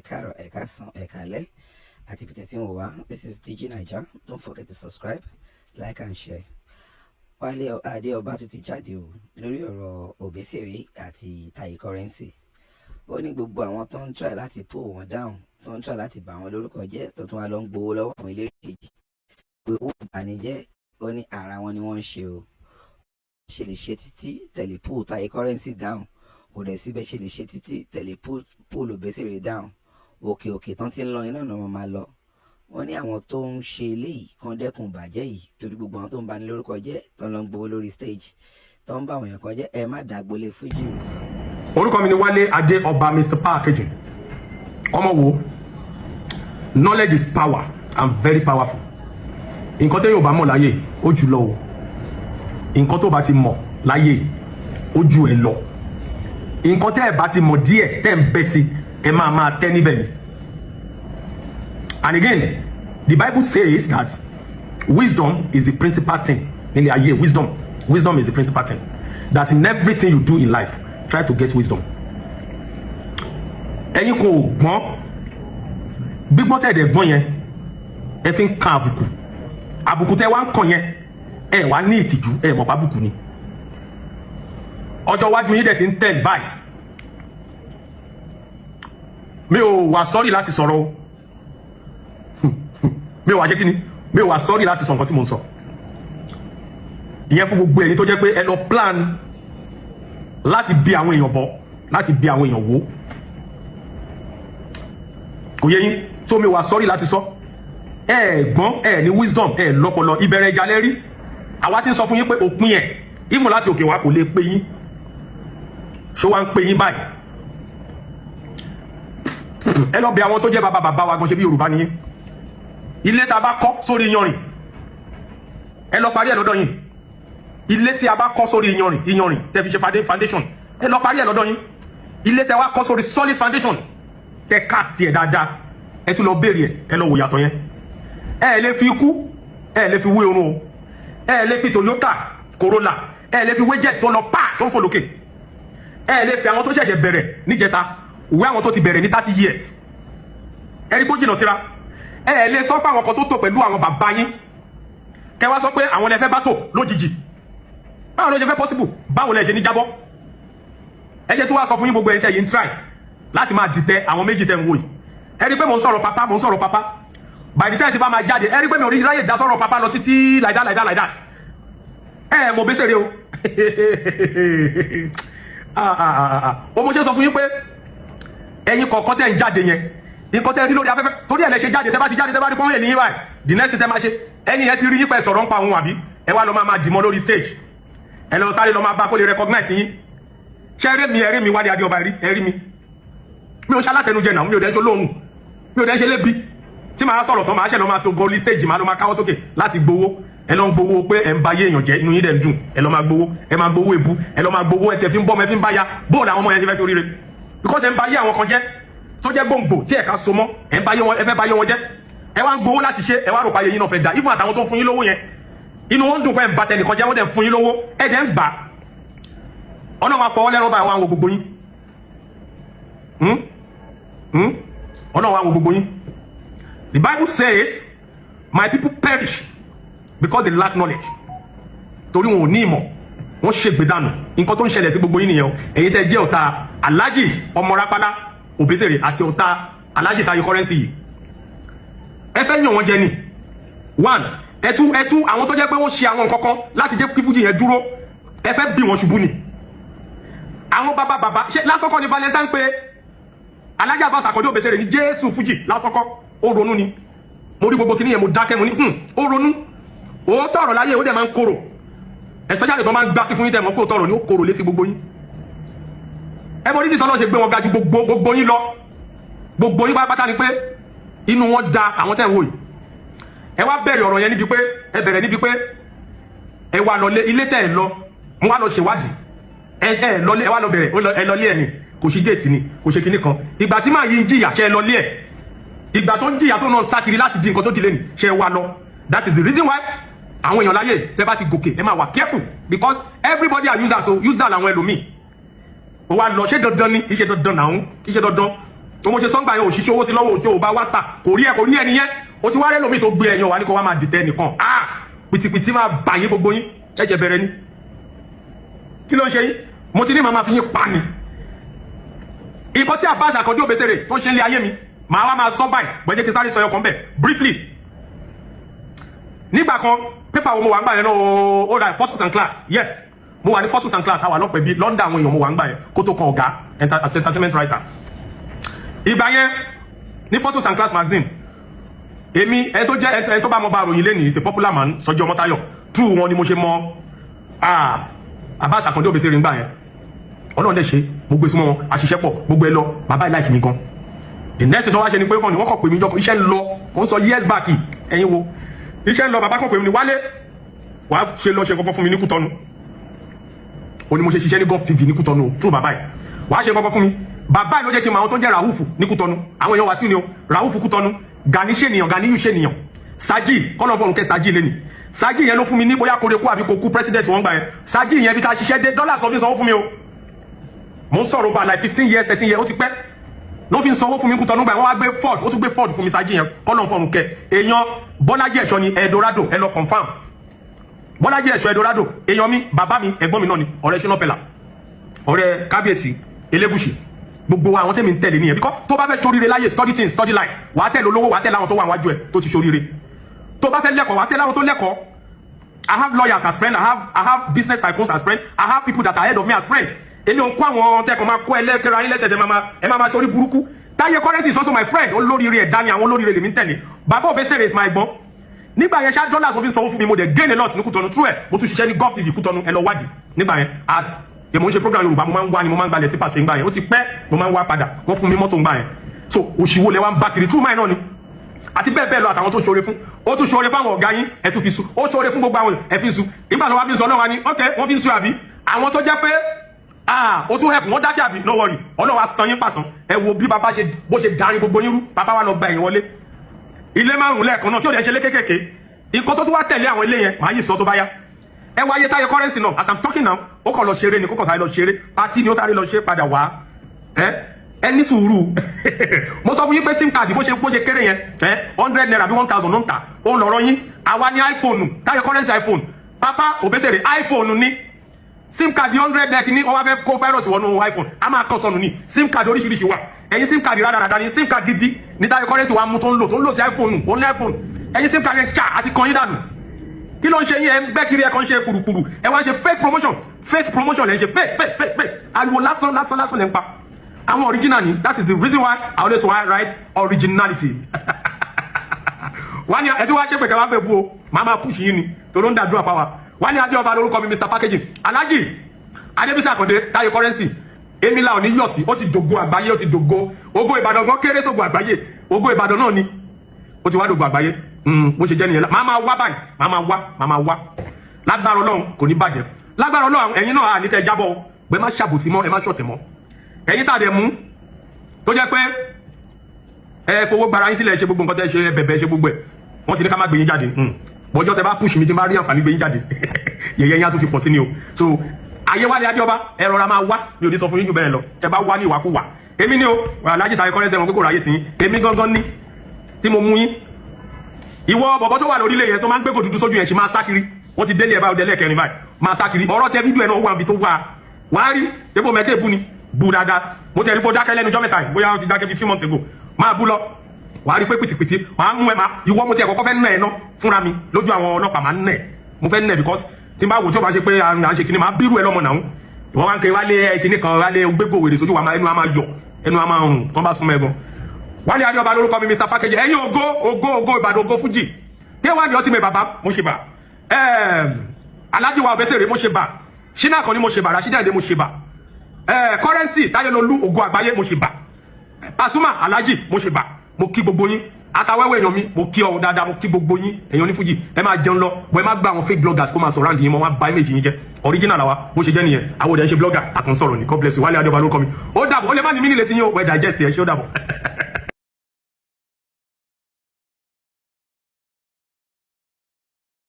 Ekaro, Ekason, Ekale, Atipitetin. This is DG Niger. Don't forget to subscribe, like, and share. Wálé Adéọba tún ti jáde o lórí ọ̀rọ̀ Obesere àti Tai Currency. Ó ní gbogbo àwọn tó ń try láti pull wọn down, tó ń try láti bà wọn lórúkọ jẹ́, tó tún wá lọ ń gbowó lọ́wọ́ àwọn eléré kejì. Pé owó ìbànújẹ́ ó ní ara wọn ni wọ́n ń ṣe o. Ṣe lè ṣe títí tẹ̀lé pull Tai Currency down. Kò dẹ̀ síbẹ̀ ṣe lè ṣe títí tẹ̀lé pull Obesere down. Òkè tán ti ń lọ iná náà máa lọ. Wọ́n ní àwọn tó ń ṣe eléyìí kan dẹ́kun bàjẹ́ yìí torí gbogbo àwọn tó ń bani lórúkọ jẹ́ tó ń lọ gbowó lórí stage tó ń bá àwọn èèyàn kan jẹ́ ẹ má dàgbólé fújì o. Orúkọ mi ni Wálé Adéọba Mr. Packaging. Ọmọ wo knowledge is power and very powerful. Nǹkan tẹ́ yóò bá mọ̀ láyé ó jù lọ o. Nǹkan tó bá ti mọ̀ láyé ó jù ẹ lọ. Nǹkan tẹ́ ẹ bá ti mọ̀ díẹ̀ tẹ́ ń bẹ́ sí ẹ máa tẹ́ níbẹ̀ ni. And again, the Bible says that wisdom is the principal thing. Wisdom is the principal thing. That in everything you do in life, try to get wisdom. Ẹ̀yin kò gbọ́n, gbígbọ́n tẹ́ dẹ̀ gbọ́n yẹn, ẹ fi ń kan àbùkù. Àbùkù tẹ́ wá ń kàn yẹn, ẹ wá ní ìtìjú, ẹ mọ̀ pa àbùkù ni. Ọjọ́ iwájú yín dẹ̀ ti ń tẹ̀ báyìí. Mi ò wá sorry láti sọ̀rọ̀ o. Mi ò wá ṣe kíni, mi ò wá sorry láti sọ nǹkan tí mo ń sọ. Ìyẹn fún gbogbo ẹ̀yin tó jẹ́ pé ẹ lọ plan láti bí àwọn èèyàn bọ̀, láti bí àwọn èèyàn wó. Kò yé yín, so mi ò wá sorry láti sọ. Gbọ́n, ní wisdom, lọ́pọlọ, ìbẹ̀rẹ̀ ìjà lẹ́rí. Àwa ti ń sọ fún yín pé òpin ẹ̀, ìmọ̀ láti òkè wá kò lè pé yín. Ṣó wá ń pé yín báyìí. Ẹ lọ bẹ̀ àwọn tó jẹ́ bàbá wa gan ṣe bí Yorùbá ni yín. Ilé tá bá kọ́ sórí iyanrìn, ẹ lọ parí ẹ̀ lọ́dọ̀ yín. Ilé tí a bá kọ́ sórí iyanrìn tẹ́ fi ṣe foundation, ẹ lọ parí ẹ̀ lọ́dọ̀ yín. Ilé tẹ́ wá kọ́ sórí solid foundation, tẹ́ cast ẹ̀ dáadáa, ẹ tún lọ béèrè ẹ lọ wò yàtọ̀ yẹn. Ẹ lè fi ikú, ẹ lè fi wé orun o. Ẹ lè fi Toyota Corolla, ẹ lè fi wé jet tó lọ pa tó ń fò lókè. Ẹ lè fi àwọn tó ṣẹ̀ṣẹ̀ bẹ̀rẹ̀ níjẹta, wé àwọn tó ti bẹ̀rẹ̀ ní 30 years. Ẹ rí bó jìnnà síra. Ẹ lè sọ pé àwọn kan tó tò pẹ̀lú àwọn bàbá yín kẹ́ wá sọ pé àwọn lè fẹ́ bá tò lójijì. Báwo ló ṣe fẹ́ possible? Báwo lẹ ṣe ní jábọ́? Ẹ jẹ́ tí wá sọ fún yín gbogbo ẹ̀yin tẹ́ yín try láti máa dìtẹ̀ àwọn méjì tẹ́ ń wò yìí. Ẹ rí pé mo ń sọ̀rọ̀ papa. By the time tí bá máa jáde, ẹ rí pé mi ò rí ráyè dá sọ̀rọ̀ papa lọ títí like that. Mo Obesere o. O mo ṣe sọ fún yín pé ẹ̀yin kọ̀ọ̀kan tẹ́ ń jáde yẹn nǹkan tẹ́ rí lórí afẹ́fẹ́ torí ẹ̀ lè ṣe jáde tẹ́ bá ti jáde tẹ́ bá rí pọ́n ènìyàn báyìí the next tẹ́ máa ṣe ẹni yẹn ti rí yín pẹ́ sọ̀rọ̀ ń pa òun àbí ẹ wá lọ máa dìmọ́ lórí stage ẹ lọ sáré lọ máa bá kó lè recognize yín ṣé ẹrí mi Wálé Adéọba ẹrí mi ò ṣe alátẹnujẹ náà mi ò dẹ́ ṣe olóhùn mi ò dẹ́ ṣe lébi tí màá sọ̀rọ̀ tán màá ṣẹ̀ lọ máa tó gorí stage màá lọ máa káwọ́ sókè láti gbowó ẹ lọ ń gbowó pé ẹ ń ba yé èèyàn jẹ inú yín dẹ̀ ń dùn ẹ lọ máa gbowó ẹ máa gbowó èbú ẹ lọ máa gbowó ẹ tẹ̀ fi ń bọ́ mẹ́ fi ń bá ya bóòlù àwọn ọmọ yẹn ti fẹ́ ṣoríire because ẹ ń ba yé àwọn kan jẹ́ tó jẹ́ gbòǹgbò tí ẹ̀ka so mọ́ ẹ fẹ́ bá yé wọn jẹ́ ẹ wá ń gbowó láti ṣe ẹ wá rò páyé yín náà fẹ́ da even àtàwọn tó ń fún yín lówó yẹn inú wọn ń dùn pé ẹ ń ba tẹnìkan jẹ́ wọ́n dẹ̀ ń fún yín lówó ẹ dẹ̀ ń gbà ọ̀nà máa fọwọ́ lẹ́rọ̀ báyìí wọ́n á wo gbogbo yín ọ̀nà wọn á wo gbogbo yín. The Bible says my people perish because they lack knowledge torí wọn ò ní ìmọ̀ wọ́n ṣègbè dànù nǹkan tó ń ṣẹlẹ̀ sí gbogbo yín nìyẹn o èyí tẹ́ jẹ́ ọ̀tá Alhaji ọmọ Rápálá Obesere àti ọ̀tá Alhaji Tai Currency yìí ẹ fẹ́ yàn wọ́n jẹ ni one ẹtú àwọn tó jẹ́ pé wọ́n ṣe àwọn nǹkan kan láti jẹ́ kí fújì yẹn dúró ẹ fẹ́ bí wọn ṣubú ni àwọn bàbá ṣe lásọkọ ni Valentine pé Alhaji Abbas Akande Obesere ní Jésù fújì lásọkọ ó ronú ni mo rí gbogbo kìíní yẹn mo dákẹ́ mo ní ó ronú òótọ́ ọ̀rọ̀ láyé ó dẹ̀ máa ń korò especially tó máa ń gbá sí fún yín tẹ́ mọ̀ pé òótọ́ ọ̀rọ̀ ni ó korò létí gbogbo yín ẹ mọ̀ títí tọ́lọ́ ṣe gbé wọn ga ju gbogbo yín lọ gbogbo yín pátá ni pé inú wọn da àwọn tẹ́ ń wò yìí ẹ wá bẹ̀rẹ̀ ọ̀rọ̀ yẹn níbi pé ẹ bẹ̀rẹ̀ níbi pé ẹ wá lọ ilé tẹ́ ẹ lọ mo wá lọ ṣèwádìí ẹ lọ ẹ wá lọ bẹ̀rẹ̀ ẹ lọ lé ẹ ni kò sí géètì ni kò ṣe kinní kan ìgbà tí máa yí ń jìyà ṣe ẹ lọ lé ẹ ìgbà tó ń jìyà tó náà ń sákiri láti di nǹkan tó dilé ni ṣe ẹ wá lọ that is the reason why àwọn èèyàn láyè tẹ́ bá ti gòkè ẹ máa wà careful because everybody are users so user làwọn ẹlòmíì ó wá lọ ṣé dandan ni kì í ṣe dandan náà kì í ṣe dandan tó mo ṣe sọ́ngbà yẹn òṣìṣẹ́ owó sí lọ́wọ́ òjò bá wáṣà kò rí ẹ nìyẹn o ti wá rẹ́ lómi tó gbé ẹ̀yàn wà ní kó wá máa dìtẹ́ nìkan pìtìpìtì máa bà yín gbogbo yín ẹ̀jẹ̀ bẹ̀rẹ̀ ni kí ló ń ṣe yín mo ti ní màmá fi yín pa ni ikọ́ tí Abbas Akande Obesere tó ń ṣe ń lé ayé mi màá wá máa sọ báyìí gbọ́dọ̀ kí sáré sọ ọkàn bẹ̀ briefly nígbà kan pépà wo mo wà ń gbà yẹn náà ó ra photos and class yes mo wà ní photos and class àwa lọ́pẹ̀ bí London àwọn èèyàn mo wà ń gbà yẹn kó tó kan ọ̀gá as entertainment writer ìgbà yẹn ní photos and class magazine èmi ẹ tó bá mọ bá ròyìn lẹ́nìí is a popular man Sọjí Ọmọ́táyọ̀ true wọn ni mo ṣe mọ Abbas Akande Obesere ń gbà yẹn Ọlọ́run dẹ̀ ṣe mo gbé súnmọ́ wọn àṣìṣe pọ̀ gbogbo ẹ lọ bàbá ìláìkì mi gan the next thing tó wá ṣe ni pé wọ́n kàn pè mí jọkọ̀ iṣẹ́ ń lọ ó ń sọ years back ẹ̀yin wo iṣẹ́ ń lọ bàbá kan pè mí ní Wálé wàá ṣe lọ ṣe kọ́kọ́ fún mi ní Kútọ́nù ó ní mo ṣe ṣiṣẹ́ ní Gulf TV ní Kútọ́nù true bàbá yìí wàá ṣe kọ́kọ́ fún mi bàbá yìí ló jẹ́ kí n mọ àwọn tó ń jẹ́ Raufu ní Kútọ́nù àwọn èèyàn wá sí ni o Raufu Kútọ́nù Gani ṣènìyàn Ganiyu ṣènìyàn Saji kọ́nà fọ́ọ̀rùn kẹ́ Saji lẹ́nu Saji yẹn ló fún mi ní bóyá kórekó àbí kókú president wọn gbà yẹn Saji yẹn bí ká ṣiṣẹ́ dé dọ́là sọ fi sanwó fún mi o mo ń sọ̀rọ̀ bá like 15 years 13 years ó ti pẹ́ ló fi ń sanwó fún mi Kútọ́nù gbà wọ́n wá gbé Ford ó tún gbé Ford fún mi Saji yẹn kọ́nà fọ́ọ̀rùn kẹ́ èèyàn Bọ́lájí Ẹ̀ṣọ́ ni Eldorado ẹ lọ confam Bọ́lájí Ẹ̀ṣọ́ Eldorado èèyàn mi bàbá mi ẹ̀gbọ́n mi náà ni ọ̀rẹ́ Shina Pellar ọ̀rẹ́ Kábíyèsí Elégùṣì gbogbo àwọn tẹ́mi ń tẹ̀lé nìyẹn bíkọ́ tó bá fẹ́ ṣoríire láyé study things study life wàá tẹ̀lé olówó wàá tẹ̀lé àwọn tó wà wájú ẹ̀ tó ti ṣoríire tó bá fẹ́ lẹ́kọ̀ọ́ wàá tẹ̀lé àwọn tó lẹ́kọ̀ọ́ I have lawyers as friend I have business tycoons as friend I have people that are ahead of me as friend èmi ò ń kó àwọn tẹ́kọ̀ọ́ máa kó ẹlẹ́kẹ̀rẹ́ ayé lẹ́sẹ̀ ẹ máa ṣorí burúkú Táyé Currency is also my friend olóríire ẹ̀dá ni àwọn olóríire lèmi ń tẹ̀lé bàbá Obesere is my ẹ̀gbọ́n nígbà yẹn ṣá dollars òfin sanwó fún mi mo dẹ̀ gain a lot ní Kútọ́nù true ẹ̀ mo tún ṣiṣẹ́ ní Gulf TV Kútọ́nù ẹ lọ wádìí nígbà yẹn as èmo ń ṣe program Yorùbá mo máa ń wá ni mo máa ń gbalẹ̀ sí pàṣẹ ńgbà yẹn ó ti pẹ́ mo máa ń wá padà wọ́n fún mi mọ́tò ńgbà yẹn so òṣìwò lẹ wá ń bá kiri true mine náà ni àti bẹ́ẹ̀ bẹ́ẹ̀ lọ àtàwọn tó ṣoore fún ó tún ṣoore fáwọn ọ̀gá yín ẹ tún fi su ó ṣoore fún gbogbo àwọn ẹ fi su ìgbà tó wá fi sọ náà wá ní ok wọ́n fi ń su àbí àwọn tó jẹ́ pé ó tún help wọ́n dákẹ́ àbí no worry Ọlọ́run á san yín pàṣán ẹ wo bí bàbá ṣe bó ṣe darí gbogbo yín rú bàbá wa lọ gba ẹ̀yìn wọlé ilé márùn lẹ́ẹ̀kan náà tí ò dẹ̀ ṣe lé kékèké nǹkan tó tún wá tẹ̀lé àwọn ilé yẹn màá yìí sọ tó bá yá ẹ wá ayé Táyé Currency náà as I'm talking now ó kàn lọ ṣeré ni kó kàn sáré lọ ṣeré pátí ni ó sáré lọ ṣe padà wá ẹ ní sùúrù mo sọ fún yín pé sim card bó ṣe kéré yẹn 100 naira bí 1000 ló ń tà ó ń lọ́rọ́ yín àwa ní iPhone Táyé Currency iPhone Papa Obesere iPhone ní sim card 100 naira kìíní wọ́n wá fẹ́ kó virus wọnú iPhone a máa kọ́ sọnù ní sim card oríṣiríṣi wà ẹ̀yin sim card rádaràdà ní sim card gidi ní Táyé Currency wa mú tó ń lò sí iPhone ó ní iPhone ẹ̀yin sim card yẹn jà àti kan yín dànù kí ló ń ṣe yín ẹ ń gbẹ́ kiri ẹ kàn ń ṣe kùrùkùrù ẹ wá ń ṣe fake promotion lẹ́ ń ṣe fake ariwo lásán lẹ́ ń pa àwọn original ni that is the reason why I always write originality wọ́n ní ẹ tí wọ́n á ṣe pé kẹwàá fẹ́ bú o máa máa push yín ni tó ló ń dàdúrà fáwa wọ́n ní Adéọba lórúkọ mi Mr Packaging Alhaji Adébísí Àkàndé Táyé Currency emila òní yọ̀sí ó ti dògo àgbáyé ó ti dògo ògo Ìbàdàn gan kéré sógo àgbáyé ògo Ìbàdàn náà ni ó ti wá dògo àgbáyé bó ṣe jẹ́ nìyẹn máa wá báyìí máa wá lágbára Ọlọ́run kò ní bàjẹ́ lágbára Ọlọ́run ẹ̀yin náà ní kẹ́ jábọ̀ pé má ṣàbòsí mọ́ ẹ má ṣọ̀tẹ̀ mọ́ ẹ̀yin tàdé mú tó jẹ́ pé ẹ fowó gbara yín sílẹ̀ ṣe gbogbo nǹkan tẹ́ ṣe bẹ̀bẹ̀ ṣe gbogbo ẹ̀ wọ́n ti ní ká má gbé yín jáde bọ́jọ́ tẹ bá push mi tí n bá rí àǹfààní gbé yín jáde yẹ̀yẹ́ yín á tún fi pọ̀ sí ni o so ayé wálé Adéọba ẹ rọra máa wá mi ò ní sọ fún yín jù bẹ́ẹ̀ lọ tẹ bá wá ní ìwàkúwà èmi ni o Alhaji Táyé Currency wọn pé kò ráyè tì yín èmi gangan ní tí mo mú yín ìwọ bọ̀bọ̀ tó wà lórílẹ̀ yẹn tó máa ń gbégbò dúdú sójú yẹn ṣe máa sá kiri wọ́n ti délé ẹ̀ báyìí délé kẹrin báyìí máa sá kiri ọ̀rọ̀ tí ẹ fídíò ẹ̀ náà wà níbi tó wà wá rí dépò mẹ́tẹ́ bú ni bú dáadáa mo ti rí pé ó dákẹ́ lẹ́nu ọjọ́ mẹ́ta yìí bóyá ó ti dákẹ́ bíi 3 months ago máa bú lọ wàá rí pé pìtìpìtì wàá mú ẹ máa ìwọ mo ti ẹ̀ kọ́kọ́ fẹ́ nà ẹ̀ ná fúnra mi lójú àwọn ọlọ́pàá máa ń nà ẹ̀ mo fẹ́ nà ẹ̀ because tí n bá wò tí ó bá ṣe pé à ń ṣe kíní máa bírú ẹ lọ́mọ náà ìwọ máa ń kẹ wálé kíní kan wálé gbégbó wèrè sójú wa ẹnu a máa yọ ẹnu a máa rùn tó bá súnmọ́ ẹ̀gbọ́n Wálé Adéọba lórúkọ mi Mr Packaging ẹ̀yin ògo Ìbàdàn ògo Fuji K1 the ultimate bàbá mo ṣe bà Alhaji wa Obesere mo ṣe bà Shina Akànnì mo ṣe bà Rashidi Ayinde mo ṣe bà Currency Táyélolú ògo àgbáyé mo ṣe bà Pasuma Alhaji mo ṣe bà mo kí gbogbo yín àtàwẹ́wẹ́ èèyàn mi mo kí ọ dáadáa mo kí gbogbo yín èèyàn ní Fuji ẹ máa jẹun lọ bọ́ ẹ má gba àwọn fake bloggers kó máa sọ̀rọ̀ àǹdí yín mọ́ wọn bá image yín jẹ́ original àwa bó ṣe jẹ́ nìyẹn àwọn òde ń ṣe blogger àkànṣọ̀rọ̀ ní God bless you Wálé Adéọba lórúkọ mi ó dàbọ̀ ó lè má ní mí nílé tí yín ó wẹ̀ digest ẹ̀ ṣé ó dàbọ̀.